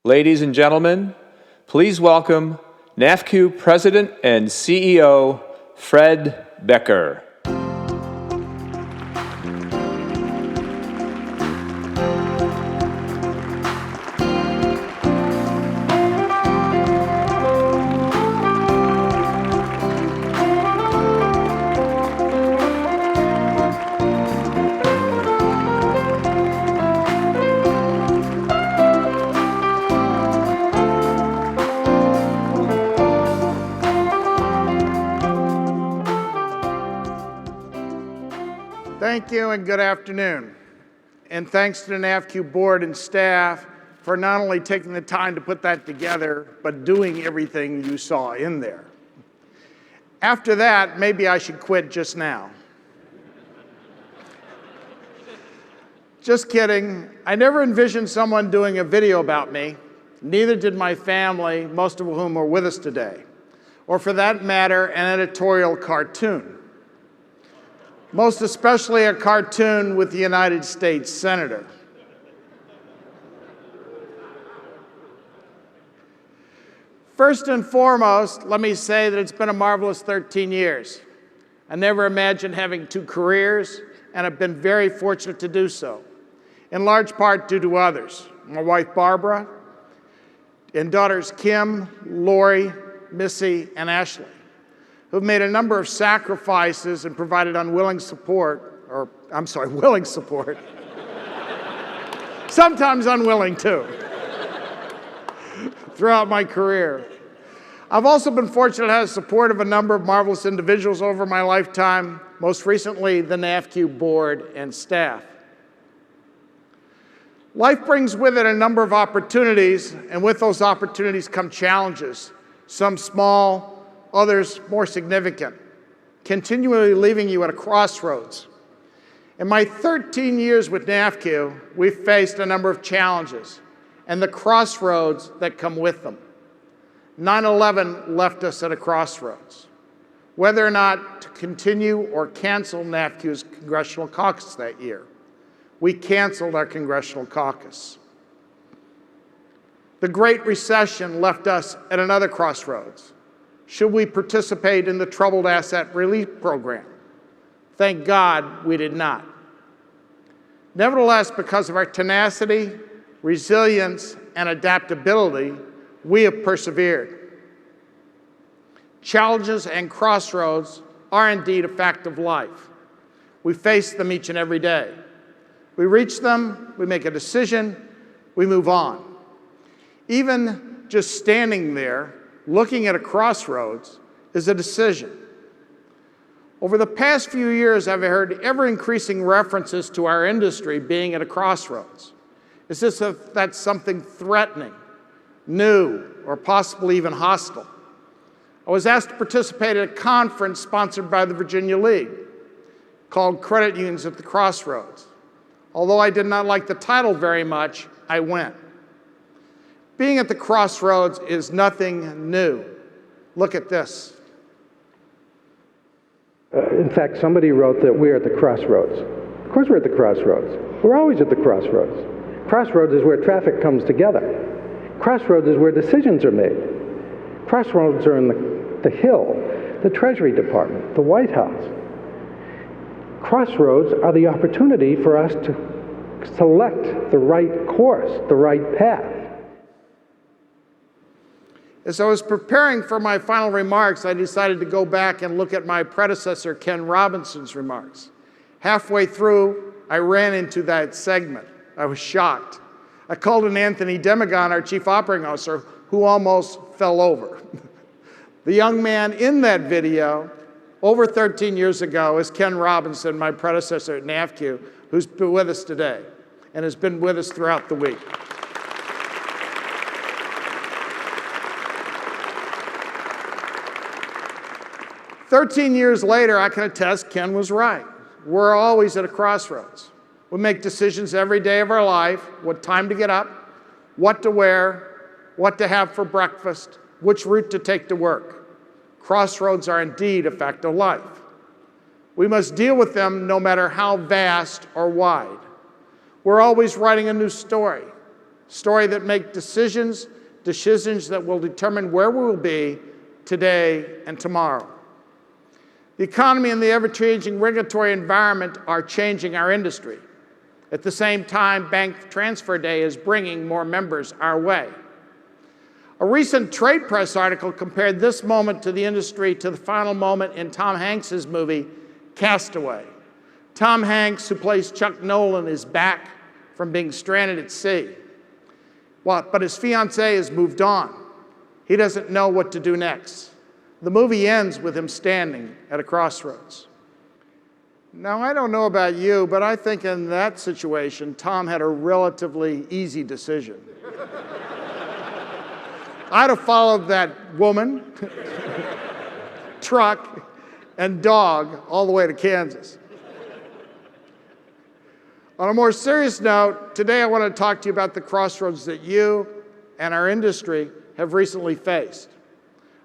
Ladies and gentlemen, please welcome NAFCU President and CEO, Fred Becker. Thank you and good afternoon. And thanks to the NAFCU board and staff for not only taking the time to put that together, but doing everything you saw in there. After that, maybe I should quit just now. Just kidding. I never envisioned someone doing a video about me. Neither did my family, most of whom are with us today. Or for that matter, an editorial cartoon. Most especially a cartoon with the United States Senator. First and foremost, let me say that it's been a marvelous 13 years. I never imagined having two careers, and I've been very fortunate to do so, in large part due to others. My wife, Barbara, and daughters Kim, Lori, Missy, and Ashley, who've made a number of sacrifices and provided willing support, sometimes unwilling too, throughout my career. I've also been fortunate to have the support of a number of marvelous individuals over my lifetime, most recently the NAFCU board and staff. Life brings with it a number of opportunities, and with those opportunities come challenges, some small, others more significant, continually leaving you at a crossroads. In my 13 years with NAFCU, we've faced a number of challenges and the crossroads that come with them. 9/11 left us at a crossroads. Whether or not to continue or cancel NAFCU's congressional caucus that year. We canceled our congressional caucus. The Great Recession left us at another crossroads. Should we participate in the Troubled Asset Relief Program? Thank God we did not. Nevertheless, because of our tenacity, resilience, and adaptability, we have persevered. Challenges and crossroads are indeed a fact of life. We face them each and every day. We reach them, we make a decision, we move on. Even just standing there, looking at a crossroads is a decision. Over the past few years, I've heard ever-increasing references to our industry being at a crossroads. Is this that's something threatening, new, or possibly even hostile? I was asked to participate at a conference sponsored by the Virginia League called Credit Unions at the Crossroads. Although I did not like the title very much, I went. Being at the crossroads is nothing new. Look at this. In fact, somebody wrote that we're at the crossroads. Of course we're at the crossroads. We're always at the crossroads. Crossroads is where traffic comes together. Crossroads is where decisions are made. Crossroads are in the Hill, the Treasury Department, the White House. Crossroads are the opportunity for us to select the right course, the right path. As I was preparing for my final remarks, I decided to go back and look at my predecessor, Ken Robinson's remarks. Halfway through, I ran into that segment. I was shocked. I called in Anthony Demagon, our Chief Operating Officer, who almost fell over. The young man in that video, over 13 years ago, is Ken Robinson, my predecessor at NAFCU, who's been with us today and has been with us throughout the week. "13 years later, I can attest Ken was right. We're always at a crossroads. We make decisions every day of our life, what time to get up, what to wear, what to have for breakfast, which route to take to work. Crossroads are indeed a fact of life. We must deal with them no matter how vast or wide. We're always writing a new story. story that makes decisions that will determine where we will be today and tomorrow. The economy and the ever-changing regulatory environment are changing our industry. At the same time, Bank Transfer Day is bringing more members our way. A recent trade press article compared this moment to the industry to the final moment in Tom Hanks's movie, Castaway. Tom Hanks, who plays Chuck Nolan, is back from being stranded at sea. But his fiancée has moved on. He doesn't know what to do next. The movie ends with him standing at a crossroads. Now, I don't know about you, but I think in that situation, Tom had a relatively easy decision. I'd have followed that woman, truck, and dog all the way to Kansas. On a more serious note, today I want to talk to you about the crossroads that you and our industry have recently faced.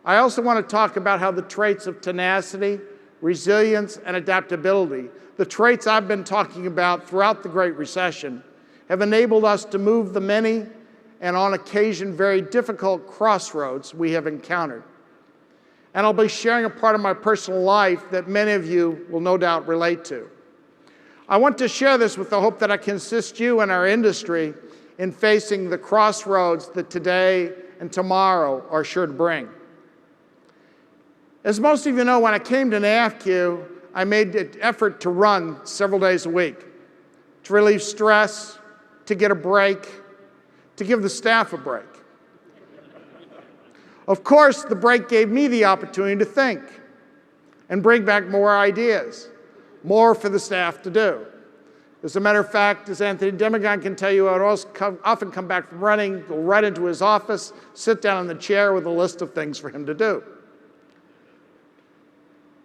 I also want to talk about how the traits of tenacity, resilience, and adaptability, the traits I've been talking about throughout the Great Recession, have enabled us to move the many and on occasion very difficult crossroads we have encountered. And I'll be sharing a part of my personal life that many of you will no doubt relate to. I want to share this with the hope that I can assist you and our industry in facing the crossroads that today and tomorrow are sure to bring. As most of you know, when I came to NAFCU, I made an effort to run several days a week, to relieve stress, to get a break, to give the staff a break. Of course, the break gave me the opportunity to think and bring back more ideas, more for the staff to do. As a matter of fact, as Anthony Demagon can tell you, I would often come back from running, go right into his office, sit down in the chair with a list of things for him to do.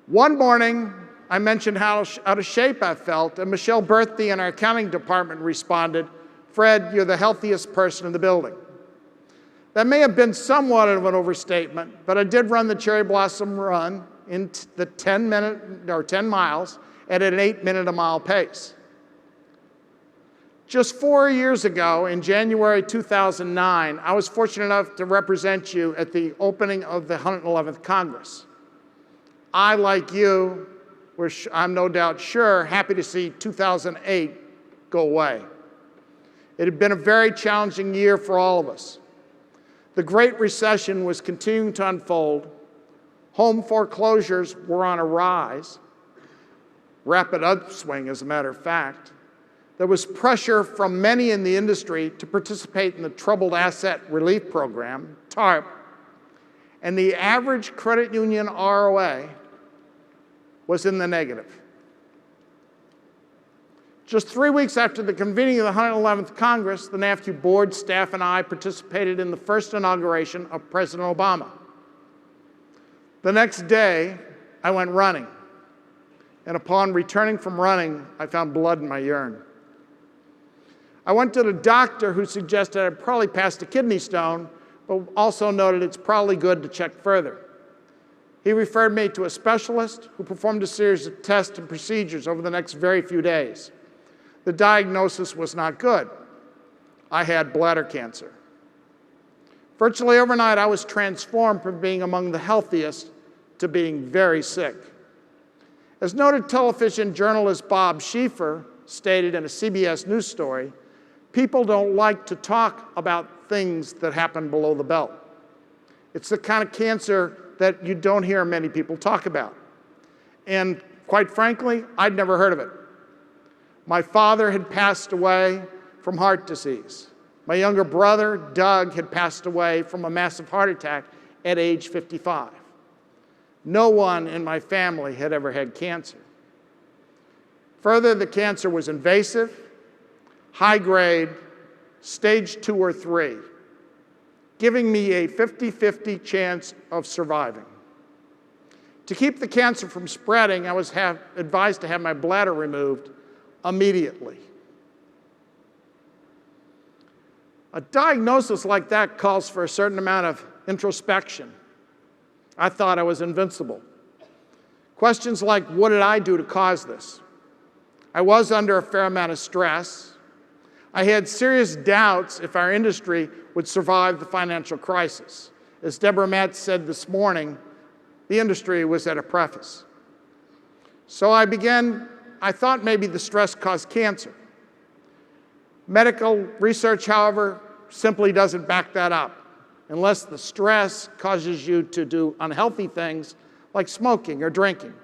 One morning, I mentioned how out of shape I felt, and Michelle Berthy in our accounting department responded, "Fred, you're the healthiest person in the building." That may have been somewhat of an overstatement, but I did run the Cherry Blossom Run in the 10 miles at an 8-minute a mile pace. Just 4 years ago, in January 2009, I was fortunate enough to represent you at the opening of the 111th Congress. I, like you, I'm no doubt sure, happy to see 2008 go away. It had been a very challenging year for all of us. The Great Recession was continuing to unfold. Home foreclosures were on a rise, rapid upswing, as a matter of fact. There was pressure from many in the industry to participate in the Troubled Asset Relief Program, TARP, and the average credit union ROA was in the negative. Just 3 weeks after the convening of the 111th Congress, the NAFCU board, staff, and I participated in the first inauguration of President Obama. The next day, I went running, and upon returning from running, I found blood in my urine. I went to the doctor who suggested I'd probably passed a kidney stone, but also noted it's probably good to check further. He referred me to a specialist who performed a series of tests and procedures over the next very few days. The diagnosis was not good. I had bladder cancer. Virtually overnight, I was transformed from being among the healthiest to being very sick. As noted television journalist Bob Schieffer stated in a CBS News story, people don't like to talk about things that happen below the belt. It's the kind of cancer that you don't hear many people talk about. And quite frankly, I'd never heard of it. My father had passed away from heart disease. My younger brother, Doug, had passed away from a massive heart attack at age 55. No one in my family had ever had cancer. Further, the cancer was invasive, high grade, stage 2 or 3, giving me a 50-50 chance of surviving. To keep the cancer from spreading, I was advised to have my bladder removed immediately. A diagnosis like that calls for a certain amount of introspection. I thought I was invincible. Questions like, what did I do to cause this? I was under a fair amount of stress. I had serious doubts if our industry would survive the financial crisis. As Deborah Metz said this morning, the industry was at a precipice. So I thought maybe the stress caused cancer. Medical research, however, simply doesn't back that up, unless the stress causes you to do unhealthy things like smoking or drinking.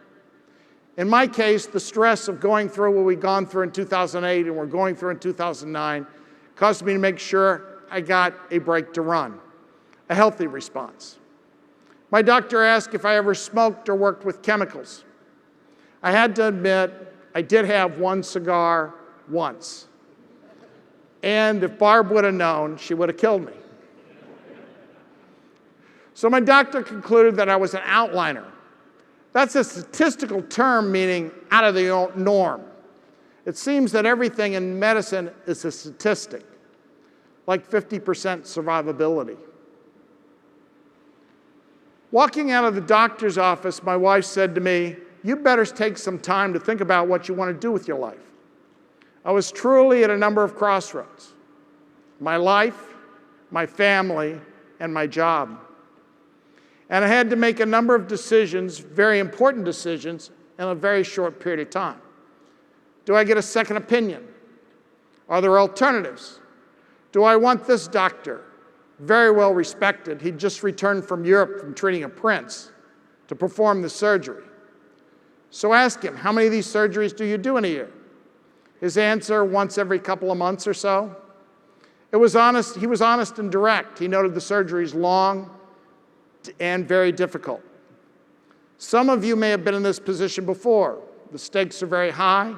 In my case, the stress of going through what we'd gone through in 2008 and we're going through in 2009 caused me to make sure I got a break to run, a healthy response. My doctor asked if I ever smoked or worked with chemicals. I had to admit I did have one cigar once. And if Barb would have known, she would have killed me. So my doctor concluded that I was an outliner. That's a statistical term meaning out of the norm. It seems that everything in medicine is a statistic, like 50% survivability. Walking out of the doctor's office, my wife said to me, "You better take some time to think about what you want to do with your life." I was truly at a number of crossroads: my life, my family, and my job. And I had to make a number of decisions, very important decisions, in a very short period of time. Do I get a second opinion? Are there alternatives? Do I want this doctor, very well respected, he'd just returned from Europe from treating a prince, to perform the surgery? So ask him, how many of these surgeries do you do in a year? His answer, once every couple of months or so. He was honest and direct. He noted the surgery is long and very difficult. Some of you may have been in this position before. The stakes are very high.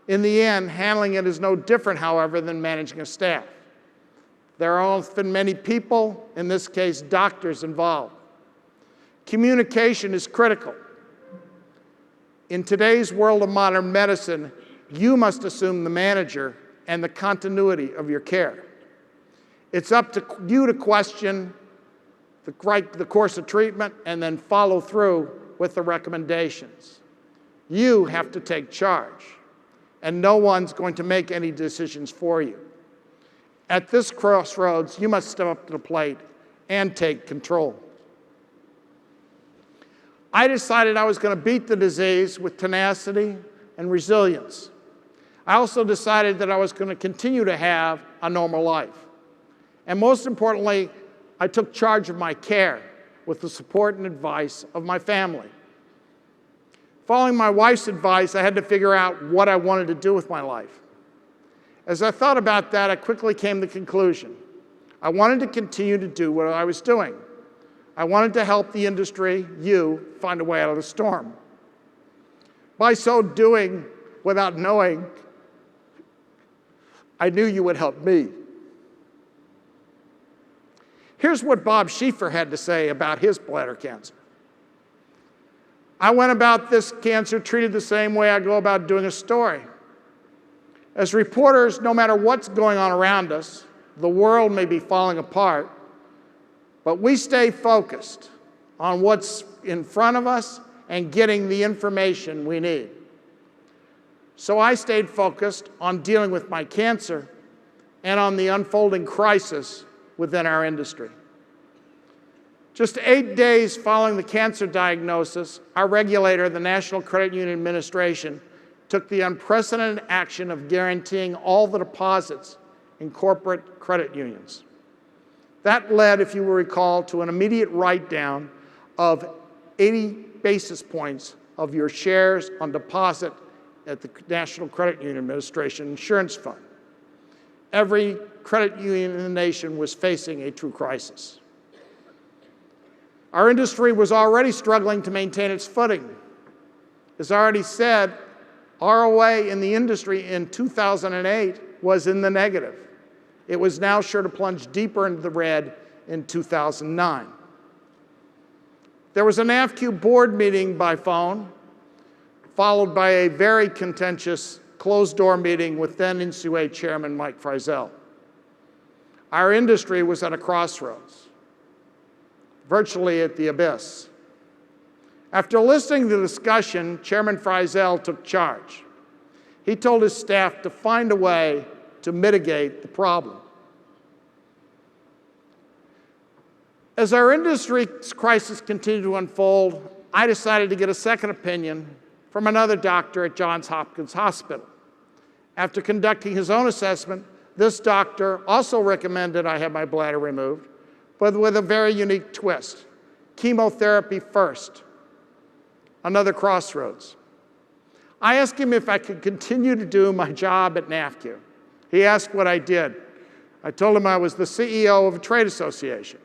In the end, handling it is no different, however, than managing a staff. There are often many people, in this case doctors, involved. Communication is critical. In today's world of modern medicine, you must assume the manager and the continuity of your care. It's up to you to question the course of treatment and then follow through with the recommendations. You have to take charge, and no one's going to make any decisions for you. At this crossroads, you must step up to the plate and take control. I decided I was going to beat the disease with tenacity and resilience. I also decided that I was going to continue to have a normal life. And most importantly, I took charge of my care with the support and advice of my family. Following my wife's advice, I had to figure out what I wanted to do with my life. As I thought about that, I quickly came to the conclusion. I wanted to continue to do what I was doing. I wanted to help the industry, you, find a way out of the storm. By so doing, without knowing, I knew you would help me. Here's what Bob Schieffer had to say about his bladder cancer. I went about this cancer treated the same way I go about doing a story. As reporters, no matter what's going on around us, the world may be falling apart, but we stay focused on what's in front of us and getting the information we need. So I stayed focused on dealing with my cancer and on the unfolding crisis within our industry. Just 8 days following the cancer diagnosis, our regulator, the National Credit Union Administration, took the unprecedented action of guaranteeing all the deposits in corporate credit unions. That led, if you will recall, to an immediate write-down of 80 basis points of your shares on deposit at the National Credit Union Administration Insurance Fund. Every credit union in the nation was facing a true crisis. Our industry was already struggling to maintain its footing. As I already said, ROA in the industry in 2008 was in the negative. It was now sure to plunge deeper into the red in 2009. There was a NAFCU board meeting by phone, followed by a very contentious closed-door meeting with then NCUA Chairman Mike Frizzell. Our industry was at a crossroads, virtually at the abyss. After listening to the discussion, Chairman Frizzell took charge. He told his staff to find a way to to mitigate the problem. As our industry's crisis continued to unfold, I decided to get a second opinion from another doctor at Johns Hopkins Hospital. After conducting his own assessment, this doctor also recommended I have my bladder removed, but with a very unique twist: chemotherapy first. Another crossroads. I asked him if I could continue to do my job at NAFCU. He asked what I did. I told him I was the CEO of a trade association.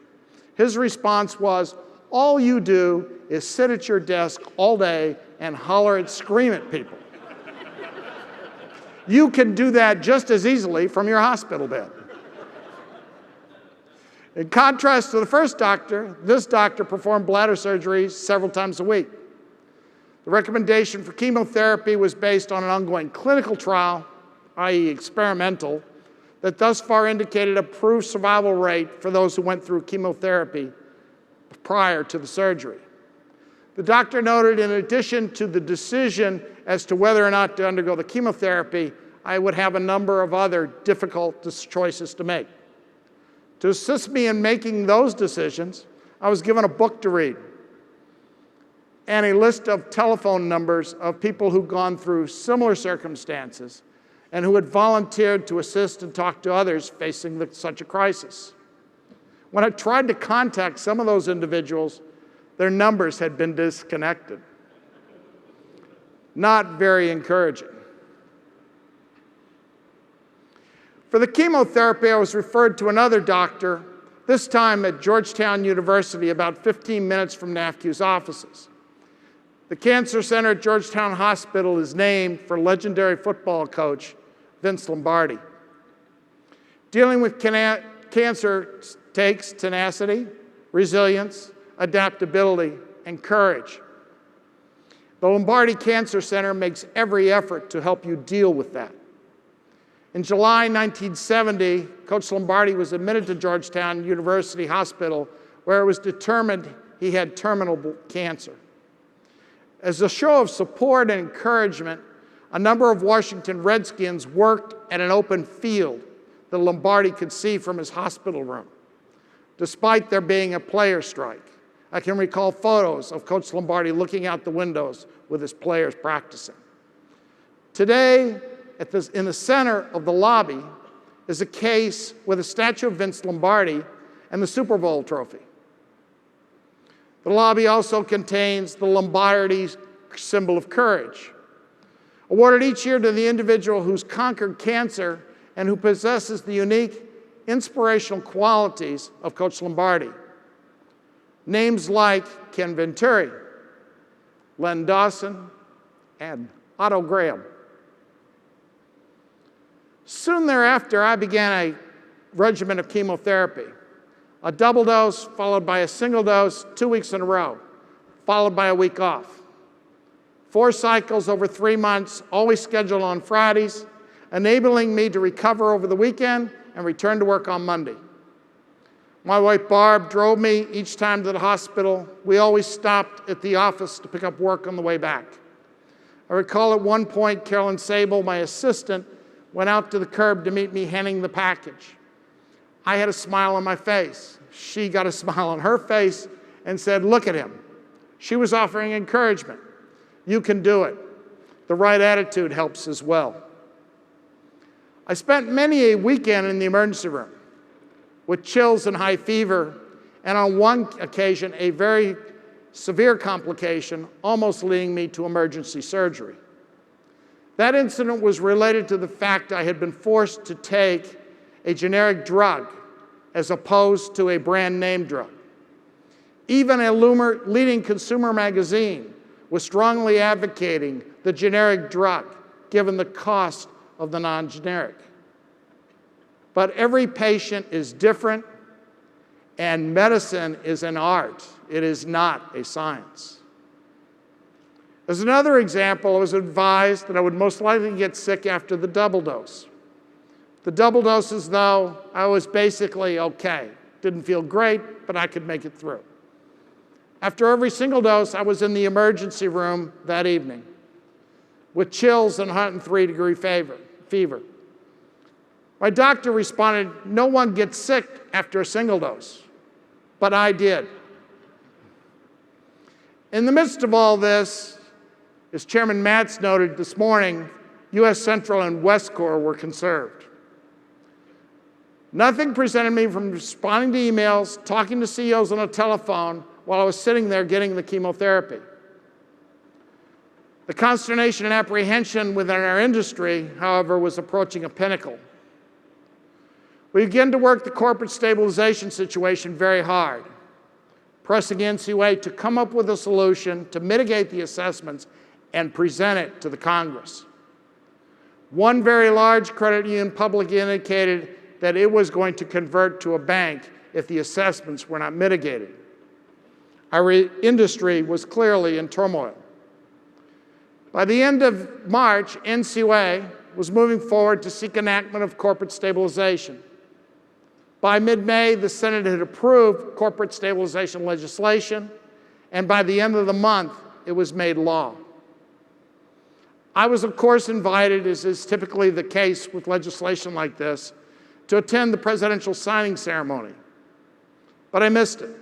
His response was, "All you do is sit at your desk all day and holler and scream at people. You can do that just as easily from your hospital bed." In contrast to the first doctor, this doctor performed bladder surgery several times a week. The recommendation for chemotherapy was based on an ongoing clinical trial, i.e. experimental, that thus far indicated a proved survival rate for those who went through chemotherapy prior to the surgery. The doctor noted, in addition to the decision as to whether or not to undergo the chemotherapy, I would have a number of other difficult choices to make. To assist me in making those decisions, I was given a book to read and a list of telephone numbers of people who'd gone through similar circumstances and who had volunteered to assist and talk to others facing such a crisis. When I tried to contact some of those individuals, their numbers had been disconnected. Not very encouraging. For the chemotherapy, I was referred to another doctor, this time at Georgetown University, about 15 minutes from NAFCU's offices. The Cancer Center at Georgetown Hospital is named for legendary football coach Vince Lombardi. Dealing with cancer takes tenacity, resilience, adaptability, and courage. The Lombardi Cancer Center makes every effort to help you deal with that. In July 1970, Coach Lombardi was admitted to Georgetown University Hospital, where it was determined he had terminal cancer. As a show of support and encouragement, a number of Washington Redskins worked at an open field that Lombardi could see from his hospital room, despite there being a player strike. I can recall photos of Coach Lombardi looking out the windows with his players practicing. Today, in the center of the lobby is a case with a statue of Vince Lombardi and the Super Bowl trophy. The lobby also contains the Lombardi symbol of courage, awarded each year to the individual who's conquered cancer and who possesses the unique inspirational qualities of Coach Lombardi. Names like Ken Venturi, Len Dawson, and Otto Graham. Soon thereafter, I began a regimen of chemotherapy. A double dose followed by a single dose 2 weeks in a row, followed by a week off. 4 cycles over 3 months, always scheduled on Fridays, enabling me to recover over the weekend and return to work on Monday. My wife Barb drove me each time to the hospital. We always stopped at the office to pick up work on the way back. I recall at one point, Carolyn Sable, my assistant, went out to the curb to meet me handing the package. I had a smile on my face. She got a smile on her face and said, "Look at him." She was offering encouragement. You can do it. The right attitude helps as well. I spent many a weekend in the emergency room with chills and high fever, and on one occasion, a very severe complication, almost leading me to emergency surgery. That incident was related to the fact I had been forced to take a generic drug as opposed to a brand name drug. Even a leading consumer magazine was strongly advocating the generic drug, given the cost of the non-generic. But every patient is different, and medicine is an art. It is not a science. As another example, I was advised that I would most likely get sick after the double dose. The double doses, though, I was basically okay. Didn't feel great, but I could make it through. After every single dose, I was in the emergency room that evening with chills and 103-degree fever. My doctor responded, "No one gets sick after a single dose," but I did. In the midst of all this, as Chairman Matz noted this morning, U.S. Central and West Corps were conserved. Nothing prevented me from responding to emails, talking to CEOs on the telephone while I was sitting there getting the chemotherapy. The consternation and apprehension within our industry, however, was approaching a pinnacle. We began to work the corporate stabilization situation very hard, pressing NCUA to come up with a solution to mitigate the assessments and present it to the Congress. One very large credit union publicly indicated that it was going to convert to a bank if the assessments were not mitigated. Our industry was clearly in turmoil. By the end of March, NCUA was moving forward to seek enactment of corporate stabilization. By mid-May, the Senate had approved corporate stabilization legislation, and by the end of the month, it was made law. I was, of course, invited, as is typically the case with legislation like this, to attend the presidential signing ceremony, but I missed it.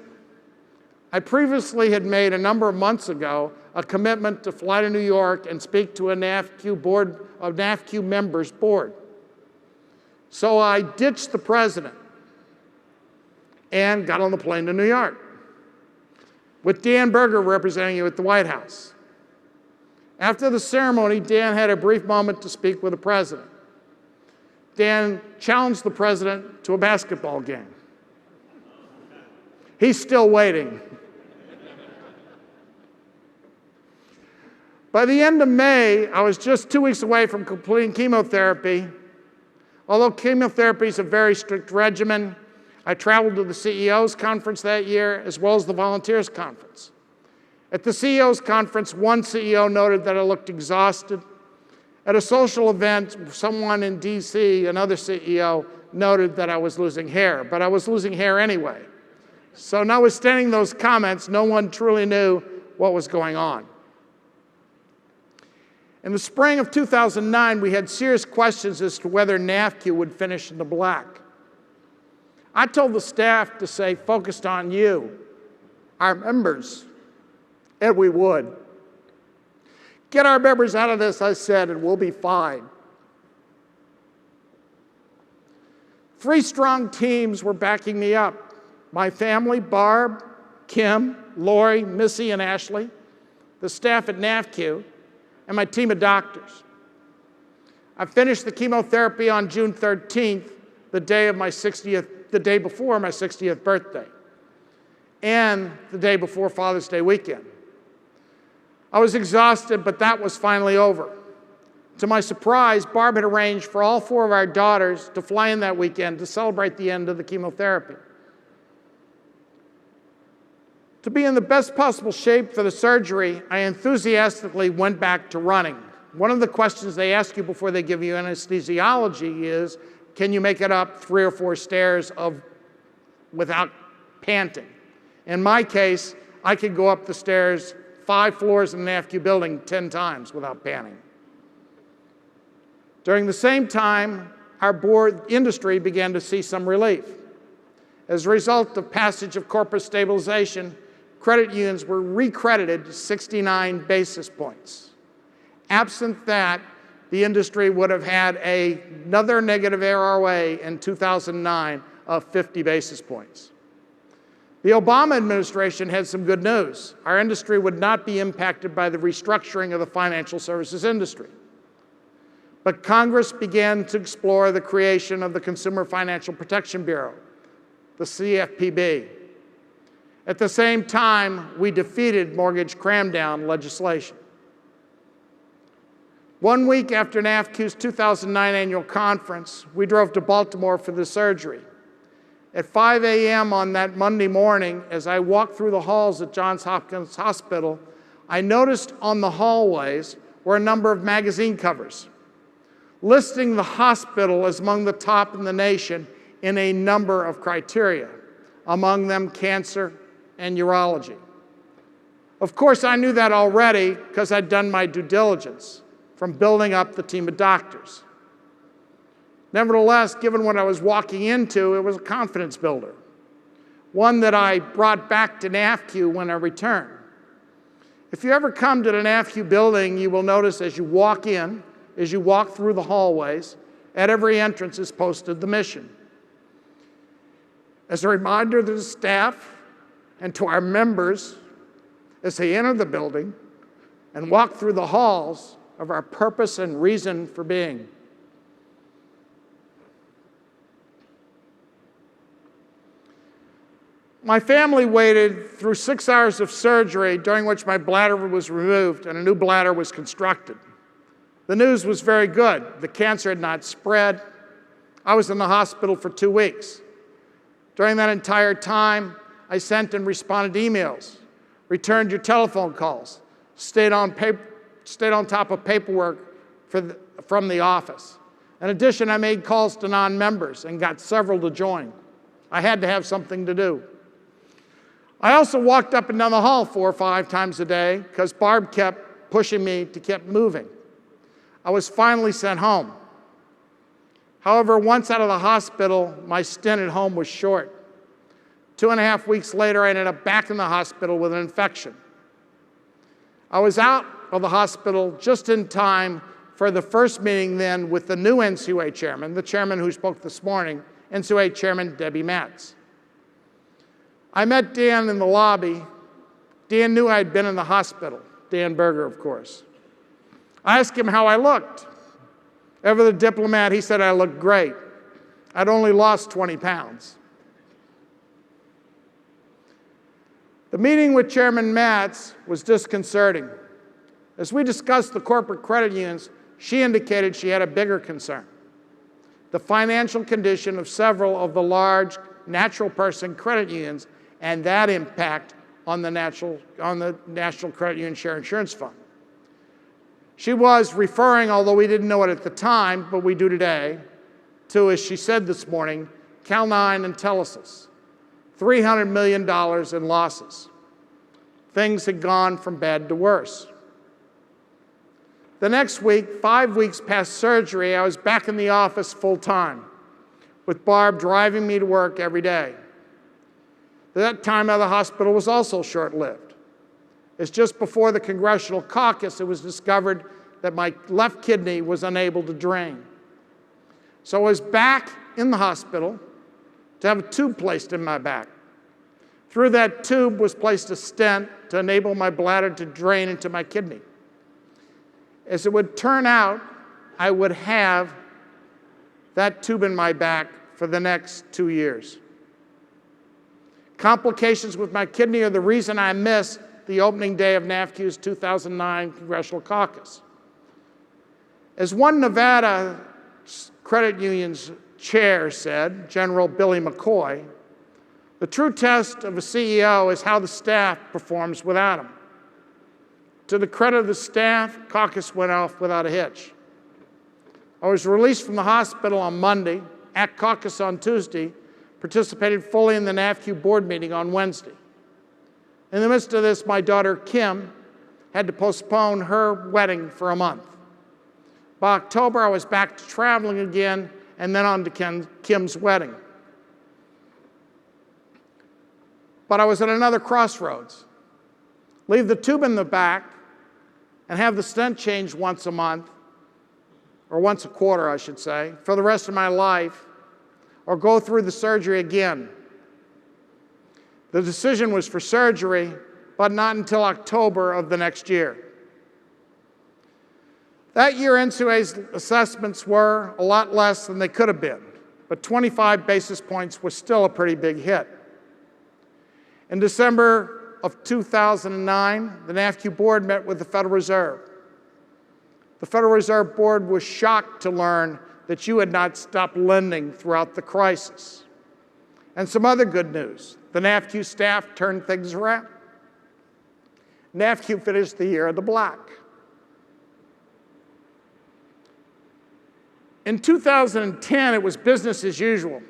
I previously had made a number of months ago a commitment to fly to New York and speak to a NAFCU members board. So I ditched the president and got on the plane to New York with Dan Becker representing you at the White House. After the ceremony, Dan had a brief moment to speak with the president. Dan challenged the president to a basketball game. He's still waiting. By the end of May, I was just 2 weeks away from completing chemotherapy. Although chemotherapy is a very strict regimen, I traveled to the CEO's conference that year, as well as the volunteers conference. At the CEO's conference, one CEO noted that I looked exhausted. At a social event, someone in DC, another CEO, noted that I was losing hair, but I was losing hair anyway. So notwithstanding those comments, no one truly knew what was going on. In the spring of 2009, we had serious questions as to whether NAFCU would finish in the black. I told the staff to stay focused on you, our members, and we would. Get our members out of this, I said, and we'll be fine. 3 strong teams were backing me up. My family, Barb, Kim, Lori, Missy, and Ashley, the staff at NAFCU, and my team of doctors. I finished the chemotherapy on June 13th, the day before my 60th birthday, and the day before Father's Day weekend. I was exhausted, but that was finally over. To my surprise, Barb had arranged for all 4 of our daughters to fly in that weekend to celebrate the end of the chemotherapy. To be in the best possible shape for the surgery, I enthusiastically went back to running. One of the questions they ask you before they give you anesthesiology is, can you make it up 3 or 4 stairs without panting? In my case, I could go up the stairs 5 floors in the NAFCU building 10 times without panting. During the same time, our board industry began to see some relief. As a result of passage of corporate stabilization, credit unions were recredited 69 basis points. Absent that, the industry would have had another negative ROA in 2009 of 50 basis points. The Obama administration had some good news. Our industry would not be impacted by the restructuring of the financial services industry. But Congress began to explore the creation of the Consumer Financial Protection Bureau, the CFPB. At the same time, we defeated mortgage cram-down legislation. 1 week after NAFCU's 2009 annual conference, we drove to Baltimore for the surgery. At 5 a.m. on that Monday morning, as I walked through the halls at Johns Hopkins Hospital, I noticed on the hallways were a number of magazine covers, listing the hospital as among the top in the nation in a number of criteria, among them cancer and urology. Of course, I knew that already because I'd done my due diligence from building up the team of doctors. Nevertheless, given what I was walking into, it was a confidence builder, one that I brought back to NAFCU when I returned. If you ever come to the NAFCU building, you will notice as you walk in, as you walk through the hallways, at every entrance is posted the mission. As a reminder to the staff and to our members as they enter the building and walk through the halls of our purpose and reason for being. My family waited through 6 hours of surgery, during which my bladder was removed and a new bladder was constructed. The news was very good. The cancer had not spread. I was in the hospital for 2 weeks. During that entire time, I sent and responded to emails, returned your telephone calls, stayed on top of paperwork from the office. In addition, I made calls to non-members and got several to join. I had to have something to do. I also walked up and down the hall 4 or 5 times a day because Barb kept pushing me to keep moving. I was finally sent home. However, once out of the hospital, my stint at home was short. 2.5 weeks later, I ended up back in the hospital with an infection. I was out of the hospital just in time for the first meeting then with the new NCUA chairman, the chairman who spoke this morning, NCUA Chairman Debbie Matz. I met Dan in the lobby. Dan knew I'd been in the hospital, Dan Berger, of course. I asked him how I looked. Ever the diplomat, he said I looked great. I'd only lost 20 pounds. The meeting with Chairman Matz was disconcerting. As we discussed the corporate credit unions, she indicated she had a bigger concern: the financial condition of several of the large natural person credit unions and that impact on the National Credit Union Share Insurance Fund. She was referring, although we didn't know it at the time, but we do today, to, as she said this morning, Cal 9 and Telesis, $300 million in losses. Things had gone from bad to worse. The next week, 5 weeks past surgery, I was back in the office full time, with Barb driving me to work every day. That time out of the hospital was also short-lived. It's just before the congressional caucus, it was discovered that my left kidney was unable to drain. So I was back in the hospital to have a tube placed in my back. Through that tube was placed a stent to enable my bladder to drain into my kidney. As it would turn out, I would have that tube in my back for the next 2 years. Complications with my kidney are the reason I missed the opening day of NAFCU's 2009 Congressional Caucus. As one Nevada credit union's chair said, General Billy McCoy, the true test of a CEO is how the staff performs without him. To the credit of the staff, caucus went off without a hitch. I was released from the hospital on Monday, at caucus on Tuesday, participated fully in the NAFCU board meeting on Wednesday. In the midst of this, my daughter Kim had to postpone her wedding for a month. By October, I was back to traveling again and then on to Kim's wedding. But I was at another crossroads. Leave the tube in the back and have the stent changed once a month, or once a quarter, I should say, for the rest of my life, or go through the surgery again. The decision was for surgery, but not until October of the next year. That year, NCUA's assessments were a lot less than they could have been, but 25 basis points was still a pretty big hit. In December of 2009, the NAFCU board met with the Federal Reserve. The Federal Reserve Board was shocked to learn that you had not stopped lending throughout the crisis. And some other good news. The NAFCU staff turned things around. NAFCU finished the year in the black. In 2010, it was business as usual.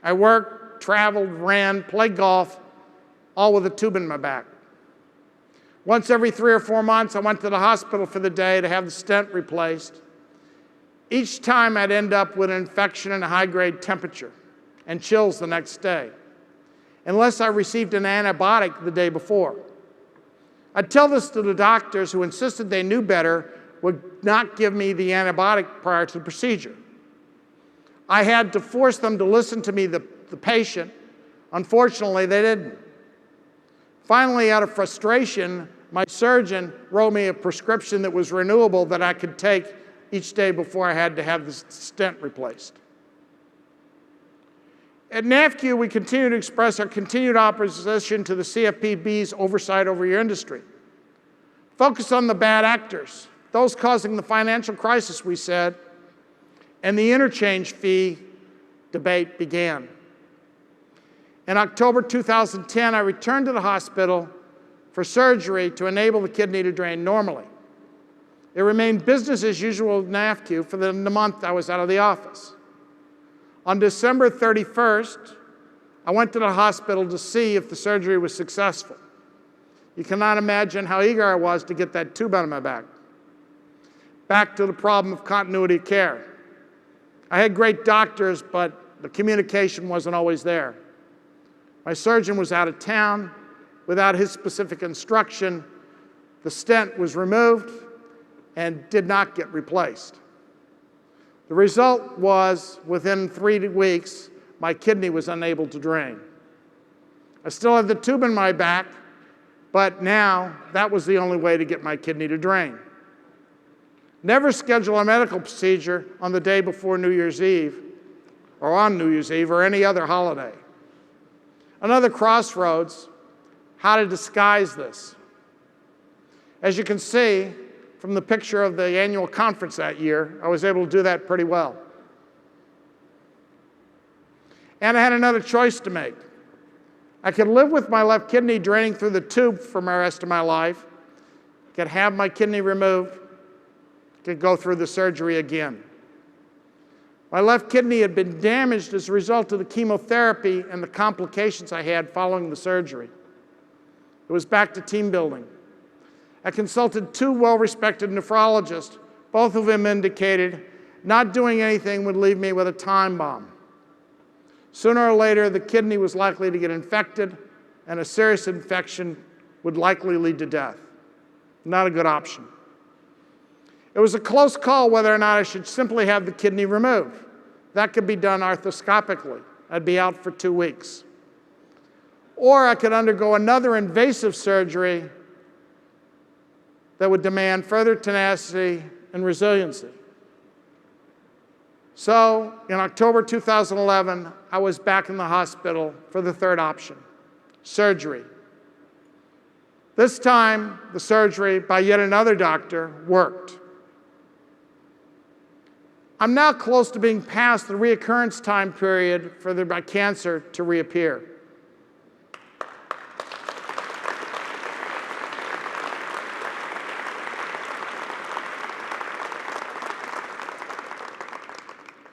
I worked, traveled, ran, played golf, all with a tube in my back. Once every 3 or 4 months, I went to the hospital for the day to have the stent replaced. Each time I'd end up with an infection and a high-grade temperature and chills the next day, unless I received an antibiotic the day before. I'd tell this to the doctors who insisted they knew better, would not give me the antibiotic prior to the procedure. I had to force them to listen to me, the patient. Unfortunately, they didn't. Finally, out of frustration, my surgeon wrote me a prescription that was renewable that I could take each day before I had to have the stent replaced. At NAFCU, we continue to express our continued opposition to the CFPB's oversight over your industry. Focus on the bad actors, those causing the financial crisis, we said, and the interchange fee debate began. In October 2010, I returned to the hospital for surgery to enable the kidney to drain normally. It remained business as usual at NAFCU for the month I was out of the office. On December 31st, I went to the hospital to see if the surgery was successful. You cannot imagine how eager I was to get that tube out of my back. Back to the problem of continuity of care. I had great doctors, but the communication wasn't always there. My surgeon was out of town. Without his specific instruction, the stent was removed and did not get replaced. The result was, within 3 weeks, my kidney was unable to drain. I still had the tube in my back, but now that was the only way to get my kidney to drain. Never schedule a medical procedure on the day before New Year's Eve, or on New Year's Eve, or any other holiday. Another crossroads, how to disguise this. As you can see from the picture of the annual conference that year, I was able to do that pretty well. And I had another choice to make. I could live with my left kidney draining through the tube for the rest of my life, could have my kidney removed, could go through the surgery again. My left kidney had been damaged as a result of the chemotherapy and the complications I had following the surgery. It was back to team building. I consulted 2 well-respected nephrologists. Both of them indicated not doing anything would leave me with a time bomb. Sooner or later, the kidney was likely to get infected, and a serious infection would likely lead to death. Not a good option. It was a close call whether or not I should simply have the kidney removed. That could be done arthroscopically. I'd be out for 2 weeks. Or I could undergo another invasive surgery that would demand further tenacity and resiliency. So, in October 2011, I was back in the hospital for the third option, surgery. This time, the surgery by yet another doctor worked. I'm now close to being past the reoccurrence time period for my cancer to reappear.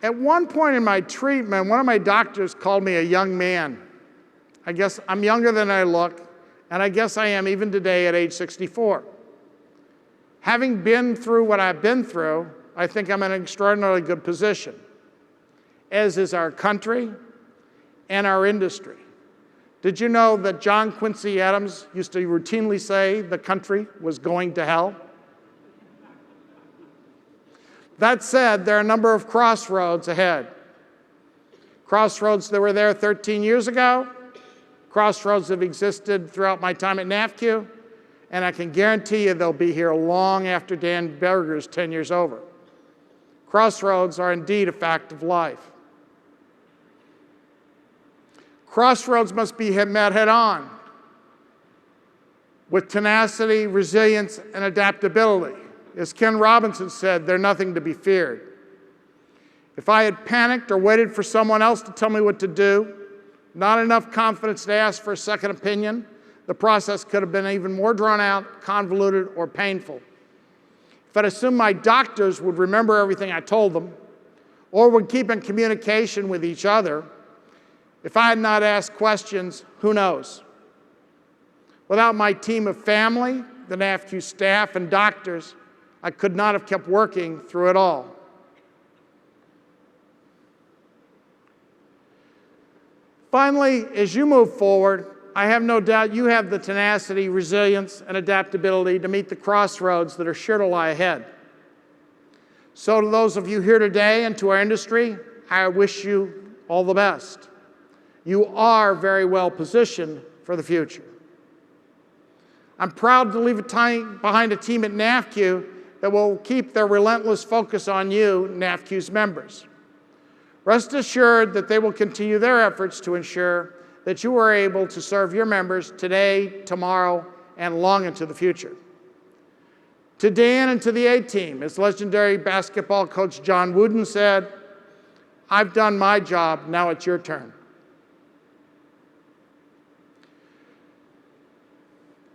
At one point in my treatment, one of my doctors called me a young man. I guess I'm younger than I look, and I guess I am even today at age 64. Having been through what I've been through, I think I'm in an extraordinarily good position, as is our country and our industry. Did you know that John Quincy Adams used to routinely say the country was going to hell? That said, there are a number of crossroads ahead. Crossroads that were there 13 years ago, crossroads that have existed throughout my time at NAFCU, and I can guarantee you they'll be here long after Dan Berger's tenure's over. Crossroads are indeed a fact of life. Crossroads must be met head on with tenacity, resilience, and adaptability. As Ken Robinson said, they're nothing to be feared. If I had panicked or waited for someone else to tell me what to do, not enough confidence to ask for a second opinion, the process could have been even more drawn out, convoluted, or painful. If I'd assumed my doctors would remember everything I told them, or would keep in communication with each other, if I had not asked questions, who knows? Without my team of family, the NAFCU staff, and doctors, I could not have kept working through it all. Finally, as you move forward, I have no doubt you have the tenacity, resilience, and adaptability to meet the crossroads that are sure to lie ahead. So to those of you here today and to our industry, I wish you all the best. You are very well positioned for the future. I'm proud to leave behind a team at NAFCU that will keep their relentless focus on you, NAFCU's members. Rest assured that they will continue their efforts to ensure that you are able to serve your members today, tomorrow, and long into the future. To Dan and to the A-team, as legendary basketball coach John Wooden said, I've done my job, now it's your turn.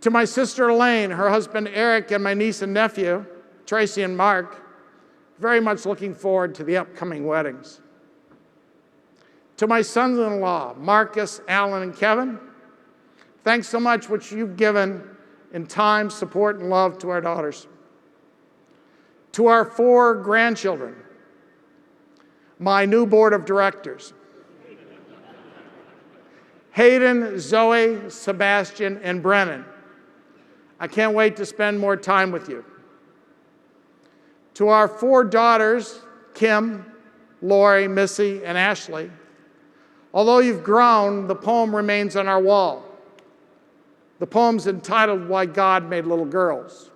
To my sister Elaine, her husband Eric, and my niece and nephew, Tracy and Mark, very much looking forward to the upcoming weddings. To my sons-in-law, Marcus, Alan, and Kevin, thanks so much what you've given in time, support, and love to our daughters. To our 4 grandchildren, my new board of directors, Hayden, Zoe, Sebastian, and Brennan. I can't wait to spend more time with you. To our 4 daughters, Kim, Lori, Missy, and Ashley, although you've grown, the poem remains on our wall. The poem's entitled, Why God Made Little Girls.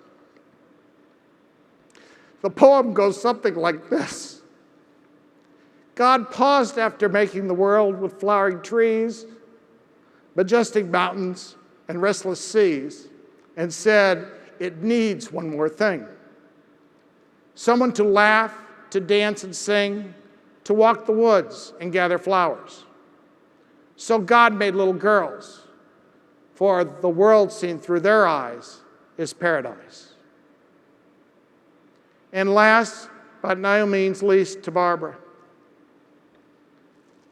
The poem goes something like this. God paused after making the world with flowering trees, majestic mountains, and restless seas, and said, it needs one more thing. Someone to laugh, to dance and sing, to walk the woods and gather flowers. So God made little girls, for the world seen through their eyes is paradise. And last, but by no means least, to Barbara.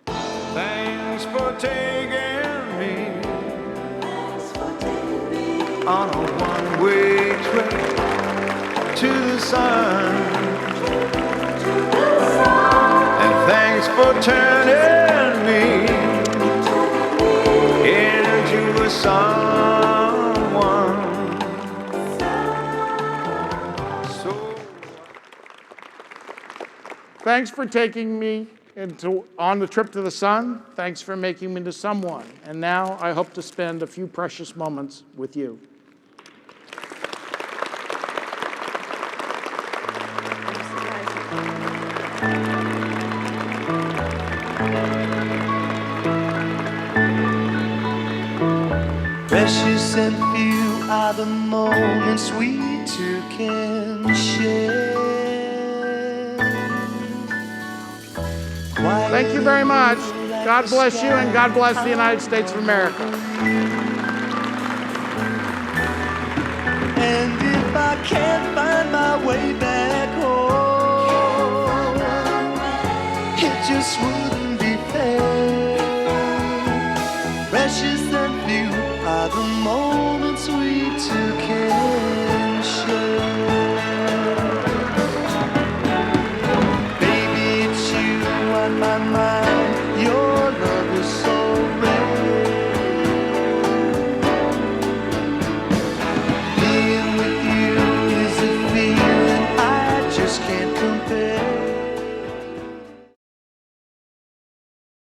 Thanks for taking me on a one-way trip to the sun. And thanks for turning me into a someone. Thanks for taking me on the trip to the sun. Thanks for making me into someone. And now I hope to spend a few precious moments with you. Precious and few are the moments we two can share. Thank you very much. God bless you and God bless the United States of America. And if I can't find my way back home, it just wouldn't be fair. Precious and few are the moments we took.